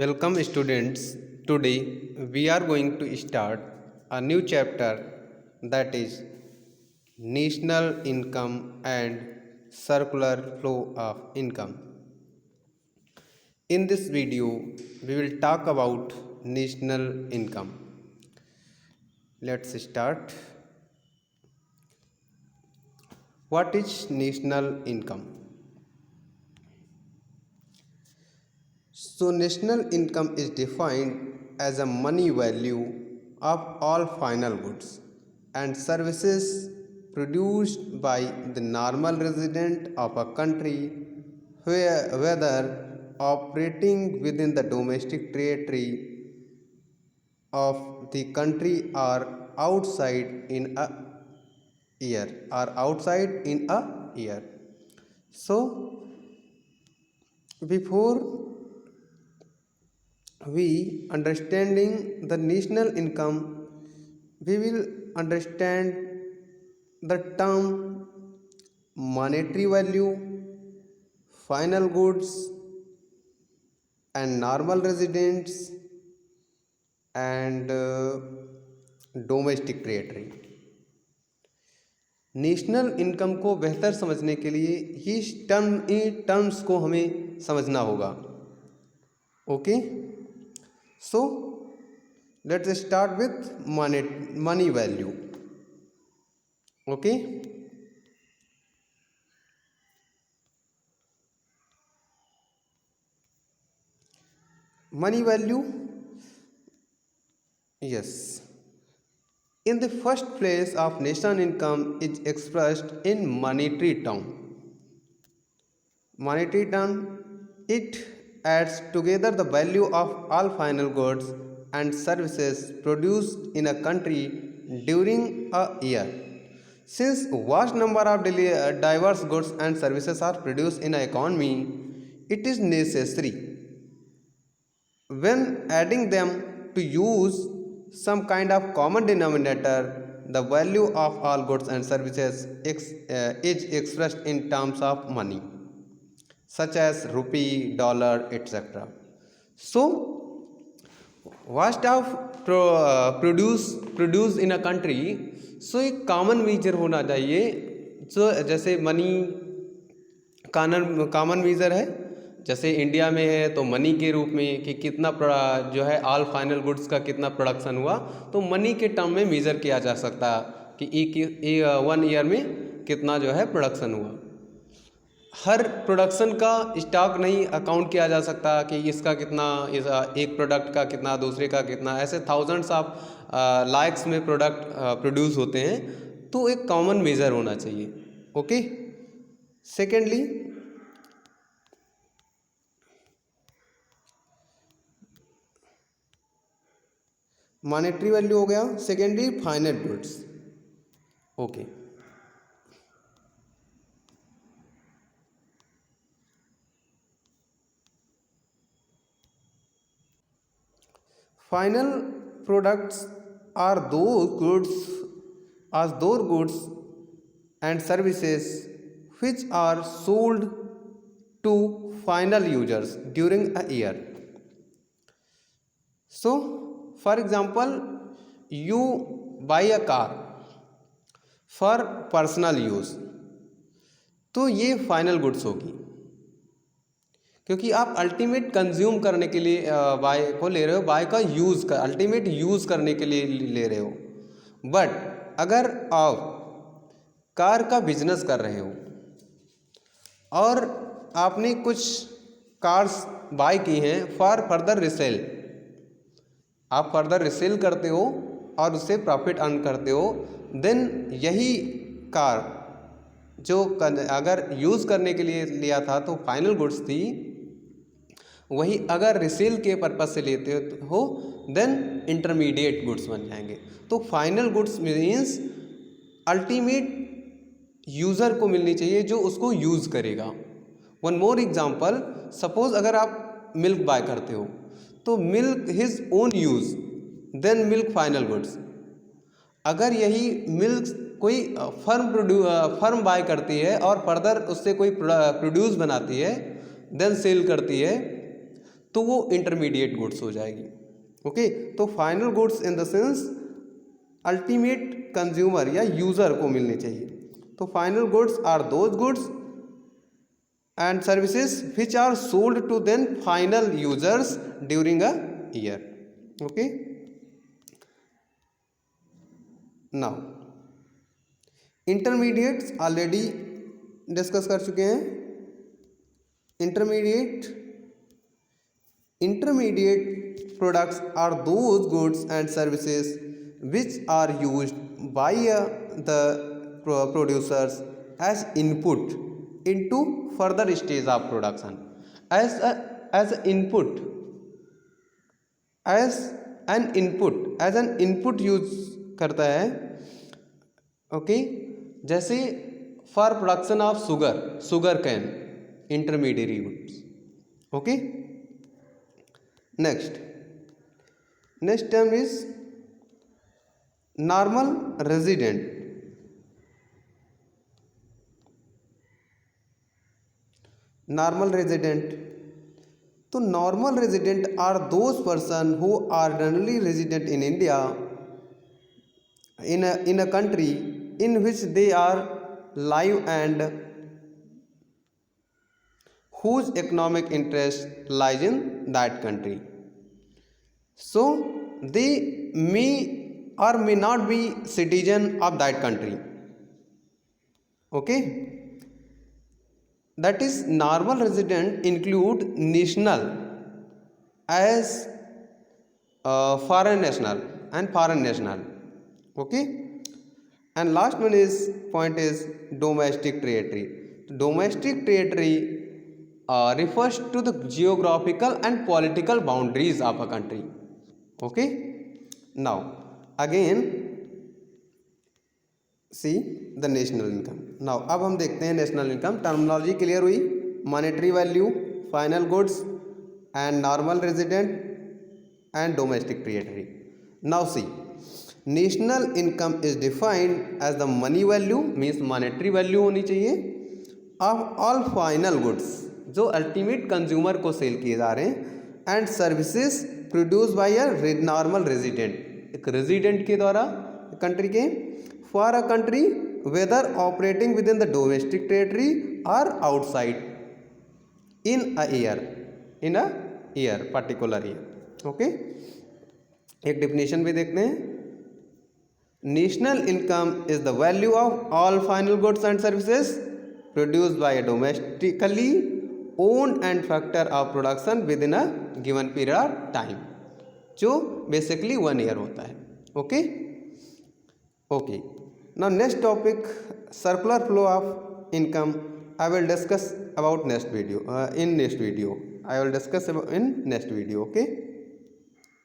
Welcome students. Today we are going to start a new chapter, that is national income and circular flow of income. In this video we will talk about national income. Let's start. What is national income? So national income is defined as a money value of all final goods and services produced by the normal resident of a country, whether operating within the domestic territory of the country or outside in a year. So before we understanding the national income, we will understand the term monetary value, final goods and normal residents and domestic territory. National income को बेहतर समझने के लिए in terms को हमें समझना होगा. Okay, so let's start with money value. Okay, money value. Yes, in the first place of national income is expressed in monetary term. It adds together the value of all final goods and services produced in a country during a year. Since vast number of diverse goods and services are produced in an economy, it is necessary, when adding them, to use some kind of common denominator. The value of all goods and services is expressed in terms of money, such as rupee, dollar, etc. So vast of produce in a country, so एक common major होना चाहिए. जो जैसे money common major है, जैसे India में है तो मनी के रूप में कि कितना जो है ऑल फाइनल गुड्स का कितना प्रोडक्शन हुआ, तो मनी के टर्म में मेज़र किया जा सकता कि वन ईयर में कितना जो है प्रोडक्शन हुआ. हर प्रोडक्शन का स्टॉक नहीं अकाउंट किया जा सकता कि इसका कितना, एक प्रोडक्ट का कितना, दूसरे का कितना, ऐसे थाउजेंड्स ऑफ लाख्स में प्रोडक्ट प्रोड्यूस होते हैं. तो एक कॉमन मेजर होना चाहिए. ओके, सेकेंडली मॉनेटरी वैल्यू हो गया. Secondly final goods. Okay, final products are those goods and services which are sold to final users during a year. So for example, you buy a car for personal use, तो ये final goods होगी, क्योंकि आप ultimate consume करने के लिए bye को ले रहे हो, बाय का यूज़ का अल्टीमेट यूज़ करने के लिए ले रहे हो. बट अगर आप कार का बिजनेस कर रहे हो और आपने कुछ कार्स बाय की हैं फॉर फर्दर रिसेल, आप फर्दर रिसेल करते हो और उससे प्रॉफिट अर्न करते हो, देन यही कार जो अगर यूज़ करने के लिए लिया था तो फाइनल गुड्स थी, वही अगर रिसेल के पर्पज से लेते हो देन इंटरमीडिएट गुड्स बन जाएंगे. तो final goods means ultimate user को मिलनी चाहिए जो उसको यूज़ करेगा. वन मोर एग्जांपल, सपोज अगर आप मिल्क बाय करते हो तो milk his own use, then milk final goods. अगर यही मिल्क कोई फर्म बाय करती है और फर्दर उससे कोई प्रोड्यूस बनाती है, देन सेल करती है, तो वो इंटरमीडिएट गुड्स हो जाएगी। ओके, तो final goods in the sense ultimate consumer या यूज़र को मिलनी चाहिए। तो final goods are those goods and services which are sold to then final users during a year. Okay, now intermediates already discuss कर चुके हैं। Intermediate products are those goods and services which are used by the producers as input into further stage of production। as an input use करता है। Okay, जैसे for production of sugar cane intermediate goods. Okay, next term is normal resident. तो normal resident are those person who are generally resident in India in a country in which they are live and whose economic interest lies in that country। So they may or may not be citizen of that country। Okay, that is normal resident include national as foreign national and foreign national। Okay, and last one is point is domestic territory। Domestic territory refers to the geographical and political boundaries of a country। Okay, now again see the national income। now अब हम देखते हैं national income. Terminology clear हुई, monetary value, final goods and normal resident and domestic territory. Now see, national income is defined as the money value, means monetary value होनी चाहिए, of all final goods जो ultimate consumer को sell किए जा रहे हैं, and services produce by a normal resident, एक resident के द्वारा कंट्री के, for a country whether operating within the domestic territory और outside in a year particular year. Okay, एक डिफिनेशन भी देखते हैं। National income is the value of all final goods and services produced by a domestically owned and factor of production with in a given period of time, जो basically 1 year होता है। Okay, now next topic circular flow of income I will discuss about next video. I will discuss in next video. Okay.